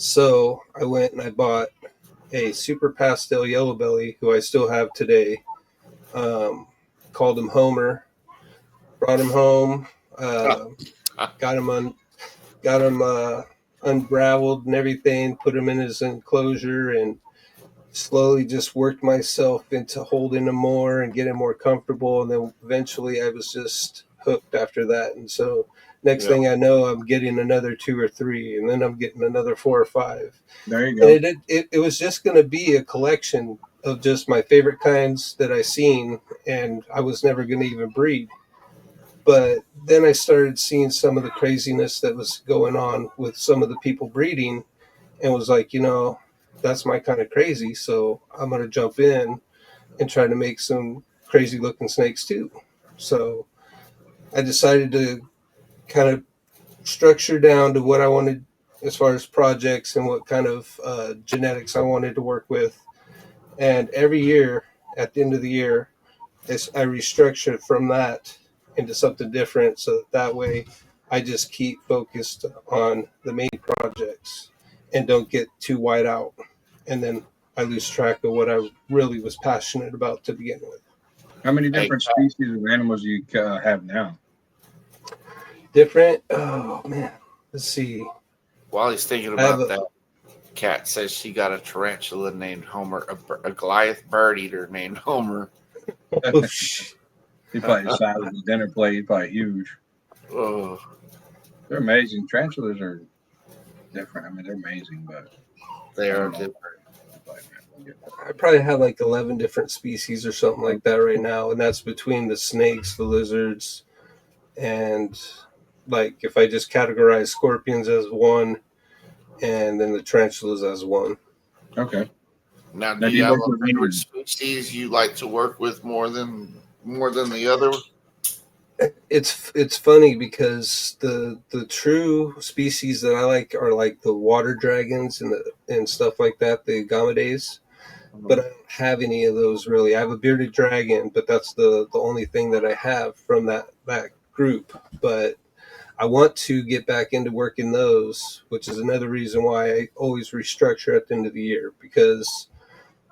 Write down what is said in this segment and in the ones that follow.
So I went and I bought a super pastel yellow belly, who I still have today. Um, Called him Homer. Brought him home. Uh, got him unraveled and everything. Put him in his enclosure and slowly just worked myself into holding him more and getting more comfortable. And then eventually I was just hooked after that. And so next Yeah. thing I know, I'm getting another two or three, and then I'm getting another four or five. There you And go. it was just going to be a collection of just my favorite kinds that I seen, and I was never going to even breed. But then I started seeing some of the craziness that was going on with some of the people breeding, and was like, that's my kind of crazy. So I'm going to jump in and try to make some crazy looking snakes too. So I decided to kind of structure down to what I wanted as far as projects and what kind of genetics I wanted to work with. And every year, at the end of the year, I restructure from that into something different, so that way I just keep focused on the main projects and don't get too wide out. And then I lose track of what I really was passionate about to begin with. How many Hey, different species of animals do you have now? Different? Oh, man. Let's see. while he's thinking I have about that, Kat says she got a tarantula named Homer, a Goliath bird eater named Homer. oh, He probably the size of a dinner plate. He's probably huge. Oh, They're amazing. Tarantulas are different. I mean, they're amazing, but they I are don't know. different. I probably have like 11 different species or something like that right now. And that's between the snakes, the lizards, and like if I just categorize scorpions as one and then the tarantulas as one. Okay. Now, Now, do do you you have work a with favorite any? species you like to work with more than the other? It's funny because the true species that I like are like the water dragons and stuff like that, the agamides. But I don't have any of those really. I have a bearded dragon, but that's the only thing that I have from that group. But I want to get back into working those, which is another reason why I always restructure at the end of the year, because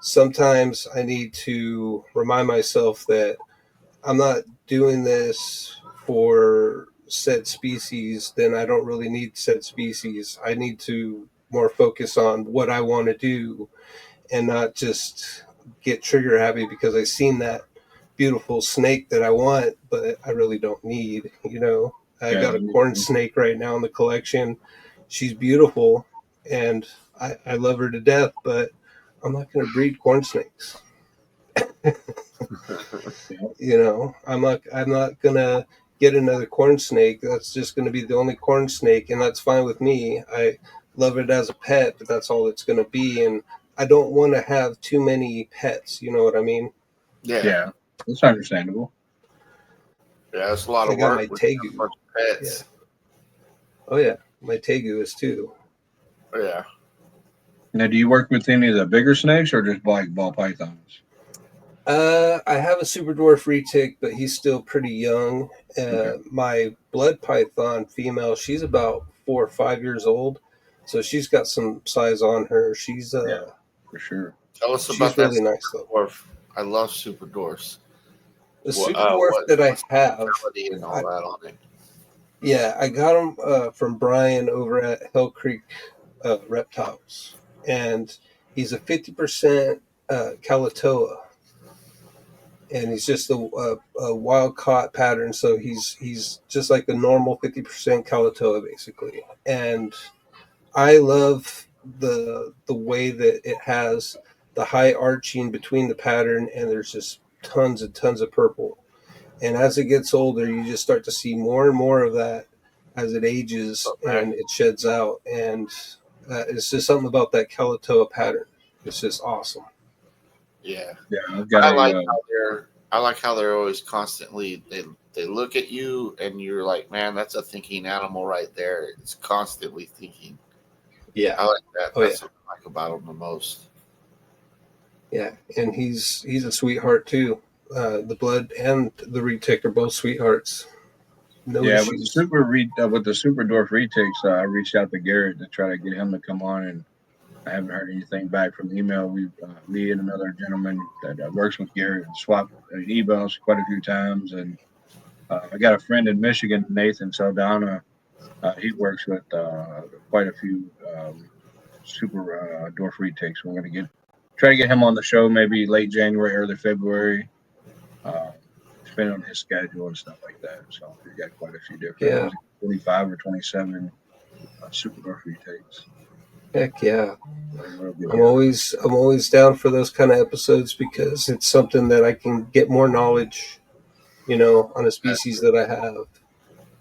sometimes I need to remind myself that I'm not doing this for said species, then I don't really need said species. I need to more focus on what I want to do and not just get trigger happy because I seen that beautiful snake that I want, but I really don't need. I Yeah. got a corn snake right now in the collection. She's beautiful and I love her to death, but I'm not going to breed corn snakes. Yeah. I'm not going to get another corn snake. That's just going to be the only corn snake, and that's fine with me. I love it as a pet, but that's all it's going to be. And I don't want to have too many pets. You know what I mean? Yeah, Yeah. It's understandable. yeah, it's a lot I of got work my with a tegu. bunch of Yeah. pets. Oh yeah, my tegu is too. Yeah. Now, do you work with any of the bigger snakes or just like ball pythons? I have a super dwarf retic, but he's still pretty young. Okay. My blood python female, she's about 4 or 5 years old, so she's got some size on her. She's Yeah, for sure. Tell us about she's that really super nice though. dwarf. I love super dwarfs. The What? super dwarf that I What's the have, mentality and all I, that on it? yeah, I got him from Brian over at Hell Creek Reptiles, and he's a 50% Kalatoa, and he's just a wild caught pattern. So he's just like a normal 50% Kalatoa basically, and I love the way that it has the high arching between the pattern, and there's just tons and tons of purple. And as it gets older, you just start to see more and more of that as it ages Okay. and it sheds out. And it's just something about that Kalatoa pattern. It's just awesome. Yeah. Yeah, I've got I a like how they're always constantly they look at you and you're like, man, that's a thinking animal right there. It's constantly thinking. Yeah. I like that. Oh yeah. That's what I like about them the most. Yeah. And he's a sweetheart too. The blood and the retic are both sweethearts. No Yeah, issues. with the super dwarf retakes, I reached out to Garrett to try to get him to come on, and I haven't heard anything back from the email. We me and another gentleman that works with Garrett swapped emails quite a few times, and I got a friend in Michigan, Nathan Saldana. He works with quite a few super dwarf retakes. We're going to try to get him on the show maybe late January, early February. Uh, Depending on his schedule and stuff like that. So we've got quite a few different. Yeah. 25 or 27 super dwarf retakes. Heck yeah. Real good I'm always down for those kind of episodes because it's something that I can get more knowledge, on a species that I have.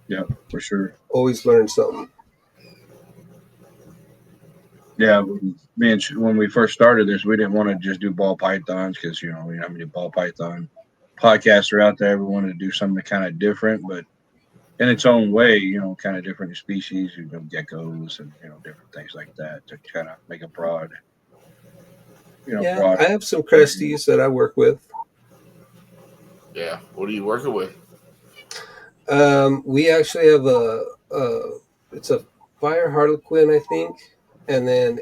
Yeah, for sure. Always learn something. Yeah, when we first started this, we didn't want to just do ball pythons because we don't have many ball python podcasts are out there. We wanted to do something kind of different, but in its own way, kind of different species, geckos and different things like that to kind of make a broad, Yeah, broad. I have some Cresties that I work with. Yeah. What are you working with? We actually have it's a fire harlequin, I think, and then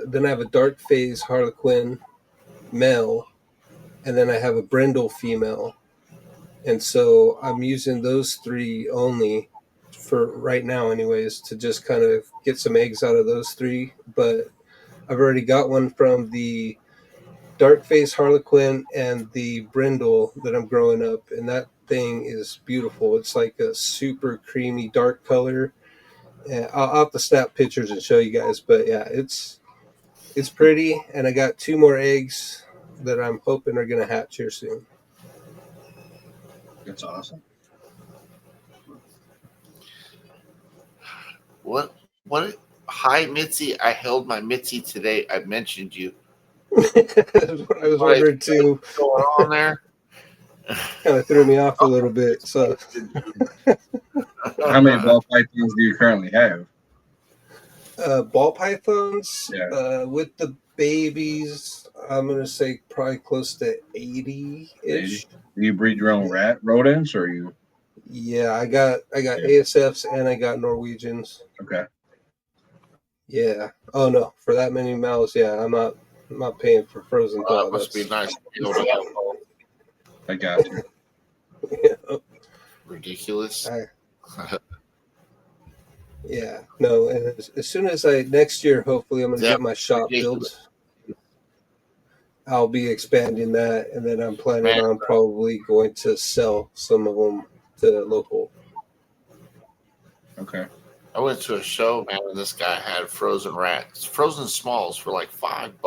then I have a dark phase harlequin male, and then I have a brindle female, and so I'm using those three only for right now, anyways, to just kind of get some eggs out of those three. But I've already got one from the dark face harlequin and the brindle that I'm growing up, and that thing is beautiful. It's like a super creamy dark color. And I'll have to snap pictures and show you guys, but yeah, it's pretty. And I got 2 more eggs that I'm hoping are gonna hatch here soon. That's awesome. What? Hi, Mitzi. I held my Mitzi today. I mentioned you. That's what I was wondering too. What's going on there? Kind of threw me off a little bit. So How many ball pythons do you currently have? ball pythons Yeah. with the babies, I'm gonna say probably close to 80-ish. Do you breed your own rodents, or you? Yeah, I got Yeah. ASFs and I got Norwegians. Okay. Yeah. Oh no, for that many mouths, yeah, I'm not paying for frozen thaw. That must be nice. I got you. Yeah. Ridiculous. Yeah. No, and as soon as next year, hopefully, I'm gonna get my shop built. I'll be expanding that, and then I'm planning on probably going to sell some of them to local. Okay. I went to a show, man, and this guy had frozen rats, frozen smalls for like $5.